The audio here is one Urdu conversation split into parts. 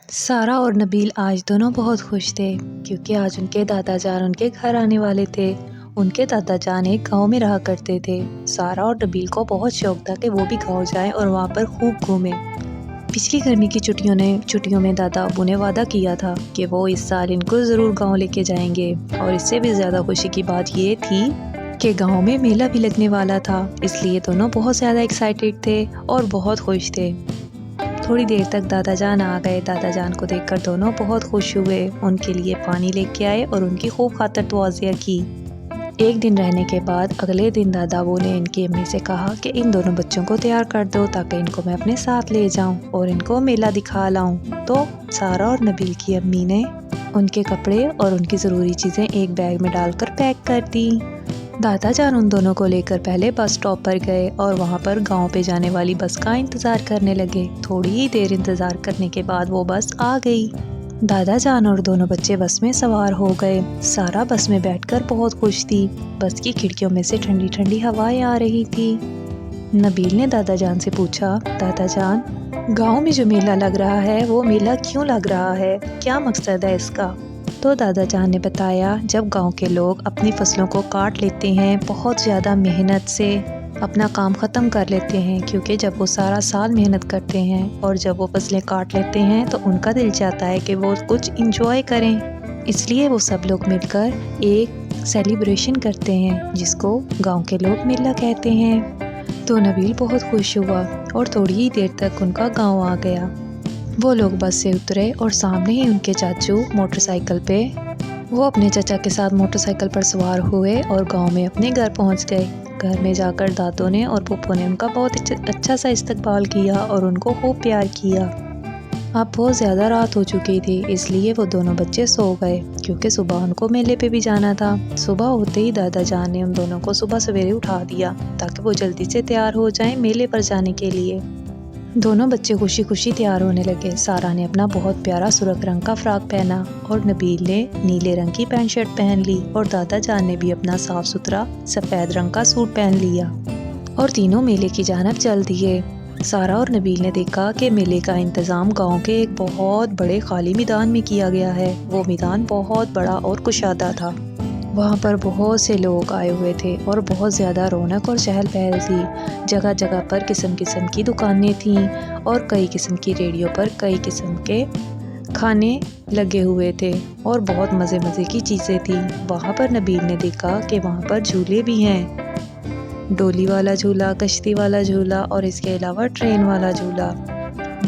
سارا اور نبیل آج دونوں بہت خوش تھے کیونکہ آج ان کے دادا جان ان کے گھر آنے والے تھے۔ ان کے دادا جان ایک گاؤں میں رہا کرتے تھے۔ سارا اور نبیل کو بہت شوق تھا کہ وہ بھی گاؤں جائیں اور وہاں پر خوب گھومیں۔ پچھلی گرمی کی چھٹیوں میں دادا ابو نے وعدہ کیا تھا کہ وہ اس سال ان کو ضرور گاؤں لے کے جائیں گے، اور اس سے بھی زیادہ خوشی کی بات یہ تھی کہ گاؤں میں میلہ بھی لگنے والا تھا، اس لیے دونوں بہت زیادہ ایکسائٹیڈ تھے اور بہت خوش تھے۔ تھوڑی دیر تک دادا جان آ گئے۔ دادا جان کو دیکھ کر دونوں بہت خوش ہوئے، ان کے لیے پانی لے کے آئے اور ان کی خوب خاطر توازیہ کی۔ ایک دن رہنے کے بعد اگلے دن دادا ابو نے ان کی امی سے کہا کہ ان دونوں بچوں کو تیار کر دو تاکہ ان کو میں اپنے ساتھ لے جاؤں اور ان کو میلہ دکھا لاؤں۔ تو سارا اور نبیل کی امی نے ان کے کپڑے اور ان کی ضروری چیزیں ایک بیگ میں ڈال کر پیک کر دی۔ دادا جان ان دونوں کو لے کر پہلے بس اسٹاپ پر گئے اور وہاں پر گاؤں پہ جانے والی بس کا انتظار کرنے لگے۔ تھوڑی ہی دیر انتظار کرنے کے بعد وہ بس آ گئی۔ دادا جان اور دونوں بچے بس میں سوار ہو گئے۔ سارا بس میں بیٹھ کر بہت خوش تھی۔ بس کی کھڑکیوں میں سے ٹھنڈی ٹھنڈی ہوائیں آ رہی تھی۔ نبیل نے دادا جان سے پوچھا، دادا جان، گاؤں میں جو میلہ لگ رہا ہے وہ میلہ کیوں لگ رہا ہے؟ کیا مقصد ہے اس کا؟ تو دادا جان نے بتایا، جب گاؤں کے لوگ اپنی فصلوں کو کاٹ لیتے ہیں، بہت زیادہ محنت سے اپنا کام ختم کر لیتے ہیں، کیونکہ جب وہ سارا سال محنت کرتے ہیں اور جب وہ فصلیں کاٹ لیتے ہیں تو ان کا دل چاہتا ہے کہ وہ کچھ انجوائے کریں، اس لیے وہ سب لوگ مل کر ایک سیلیبریشن کرتے ہیں جس کو گاؤں کے لوگ میلہ کہتے ہیں۔ تو نبیل بہت خوش ہوا اور تھوڑی ہی دیر تک ان کا گاؤں آ گیا۔ وہ لوگ بس سے اترے اور سامنے ہی ان کے چاچو موٹر سائیکل پہ، وہ اپنے چچا کے ساتھ موٹر سائیکل پر سوار ہوئے اور گاؤں میں اپنے گھر پہنچ گئے۔ گھر میں جا کر دادوں نے اور پھپھو نے ان کا بہت اچھا سا استقبال کیا اور ان کو خوب پیار کیا۔ اب بہت زیادہ رات ہو چکی تھی، اس لیے وہ دونوں بچے سو گئے کیونکہ صبح ان کو میلے پہ بھی جانا تھا۔ صبح ہوتے ہی دادا جان نے ان دونوں کو صبح سویرے اٹھا دیا تاکہ وہ جلدی سے تیار ہو جائیں میلے پر جانے کے لیے۔ دونوں بچے خوشی خوشی تیار ہونے لگے۔ سارا نے اپنا بہت پیارا سرخ رنگ کا فراک پہنا اور نبیل نے نیلے رنگ کی پینٹ شرٹ پہن لی، اور دادا جان نے بھی اپنا صاف ستھرا سفید رنگ کا سوٹ پہن لیا اور تینوں میلے کی جانب چل دیے۔ سارا اور نبیل نے دیکھا کہ میلے کا انتظام گاؤں کے ایک بہت بڑے خالی میدان میں کیا گیا ہے۔ وہ میدان بہت بڑا اور کشادہ تھا۔ وہاں پر بہت سے لوگ آئے ہوئے تھے اور بہت زیادہ رونق اور چہل پہل تھی۔ جگہ جگہ پر قسم قسم کی دکانیں تھیں اور کئی قسم کی ریڑھیوں پر کئی قسم کے کھانے لگے ہوئے تھے اور بہت مزے مزے کی چیزیں تھیں۔ وہاں پر نبیل نے دیکھا کہ وہاں پر جھولے بھی ہیں، ڈولی والا جھولا، کشتی والا جھولا اور اس کے علاوہ ٹرین والا جھولا۔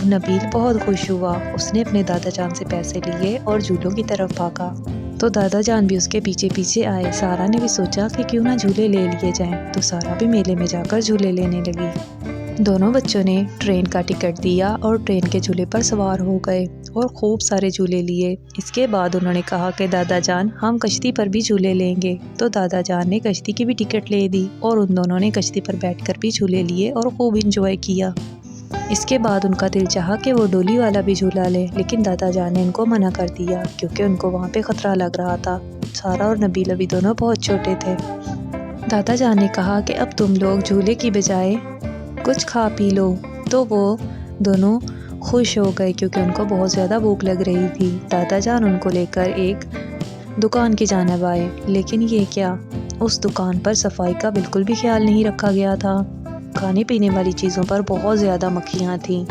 نبیل بہت خوش ہوا، اس نے اپنے دادا جان سے پیسے لیے اور جھولوں کی طرف بھاگا تو دادا جان بھی اس کے پیچھے پیچھے آئے۔ سارا نے بھی سوچا کہ کیوں نہ جھولے لے لیے جائیں، تو سارا بھی میلے میں جا کر جھولے لینے لگی۔ دونوں بچوں نے ٹرین کا ٹکٹ دیا اور ٹرین کے جھولے پر سوار ہو گئے اور خوب سارے جھولے لیے۔ اس کے بعد انہوں نے کہا کہ دادا جان، ہم کشتی پر بھی جھولے لیں گے، تو دادا جان نے کشتی کی بھی ٹکٹ لے دی اور ان دونوں نے کشتی پر بیٹھ کر بھی جھولے لیے اور خوب انجوائے کیا۔ اس کے بعد ان کا دل چاہا کہ وہ ڈولی والا بھی جھولا لے، لیکن دادا جان نے ان کو منع کر دیا کیونکہ ان کو وہاں پہ خطرہ لگ رہا تھا۔ سارا اور نبیل ابھی دونوں بہت چھوٹے تھے۔ دادا جان نے کہا کہ اب تم لوگ جھولے کی بجائے کچھ کھا پی لو، تو وہ دونوں خوش ہو گئے کیونکہ ان کو بہت زیادہ بھوک لگ رہی تھی۔ دادا جان ان کو لے کر ایک دکان کی جانب آئے، لیکن یہ کیا، اس دکان پر صفائی کا بالکل بھی خیال نہیں رکھا گیا تھا۔ کھانے پینے والی چیزوں پر بہت زیادہ مکھیاں تھیں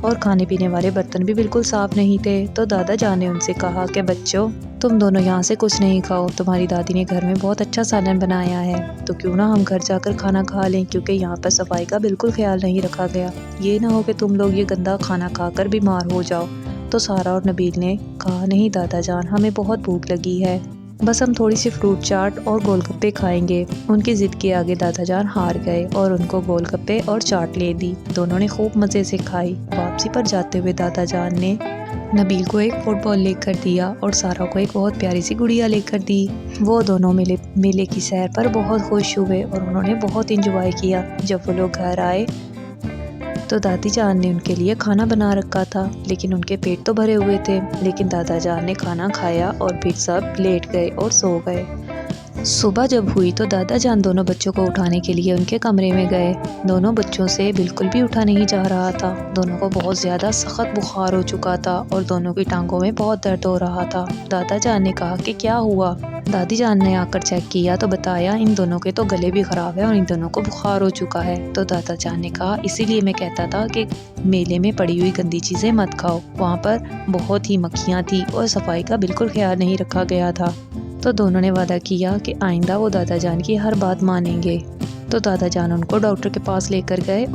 اور کھانے پینے والے برتن بھی بالکل صاف نہیں تھے۔ تو دادا جان نے ان سے کہا کہ بچوں، تم دونوں یہاں سے کچھ نہیں کھاؤ، تمہاری دادی نے گھر میں بہت اچھا سالن بنایا ہے، تو کیوں نہ ہم گھر جا کر کھانا کھا لیں، کیونکہ یہاں پر صفائی کا بالکل خیال نہیں رکھا گیا، یہ نہ ہو کہ تم لوگ یہ گندا کھانا کھا کر بیمار ہو جاؤ۔ تو سارا اور نبیل نے کہا، نہیں دادا جان، ہمیں بہت بھوک لگی ہے، بس ہم تھوڑی سی فروٹ چاٹ اور گول گپے کھائیں گے۔ ان کی ضد کے آگے دادا جان ہار گئے اور ان کو گول گپے اور چاٹ لے دی۔ دونوں نے خوب مزے سے کھائی۔ واپسی پر جاتے ہوئے دادا جان نے نبیل کو ایک فٹ بال لے کر دیا اور سارا کو ایک بہت پیاری سی گڑیا لے کر دی۔ وہ دونوں میلے کی سیر پر بہت خوش ہوئے اور انہوں نے بہت انجوائے کیا۔ جب وہ لوگ گھر آئے تو دادی جان نے ان کے لیے کھانا بنا رکھا تھا، لیکن ان کے پیٹ تو بھرے ہوئے تھے، لیکن دادا جان نے کھانا کھایا اور پھر سب لیٹ گئے اور سو گئے۔ صبح جب ہوئی تو دادا جان دونوں بچوں کو اٹھانے کے لیے ان کے کمرے میں گئے۔ دونوں بچوں سے بالکل بھی اٹھا نہیں جا رہا تھا۔ دونوں کو بہت زیادہ سخت بخار ہو چکا تھا اور دونوں کی ٹانگوں میں بہت درد ہو رہا تھا۔ دادا جان نے کہا کہ کیا ہوا؟ دادی جان نے آ کر چیک کیا تو بتایا ان دونوں کے تو گلے بھی خراب ہے اور ان دونوں کو بخار ہو چکا ہے۔ تو دادا جان نے کہا اسی لیے میں کہتا تھا کہ میلے میں پڑی ہوئی گندی چیزیں مت کھاؤ، وہاں پر بہت ہی مکھیاں تھی اور صفائی کا بالکل خیال نہیں رکھا گیا تھا۔ تو دونوں نے وعدہ کیا کہ آئندہ وہ دادا جان کی ہر بات مانیں گے۔ تو دادا جان ان کو ڈاکٹر کے پاس لے کر گئے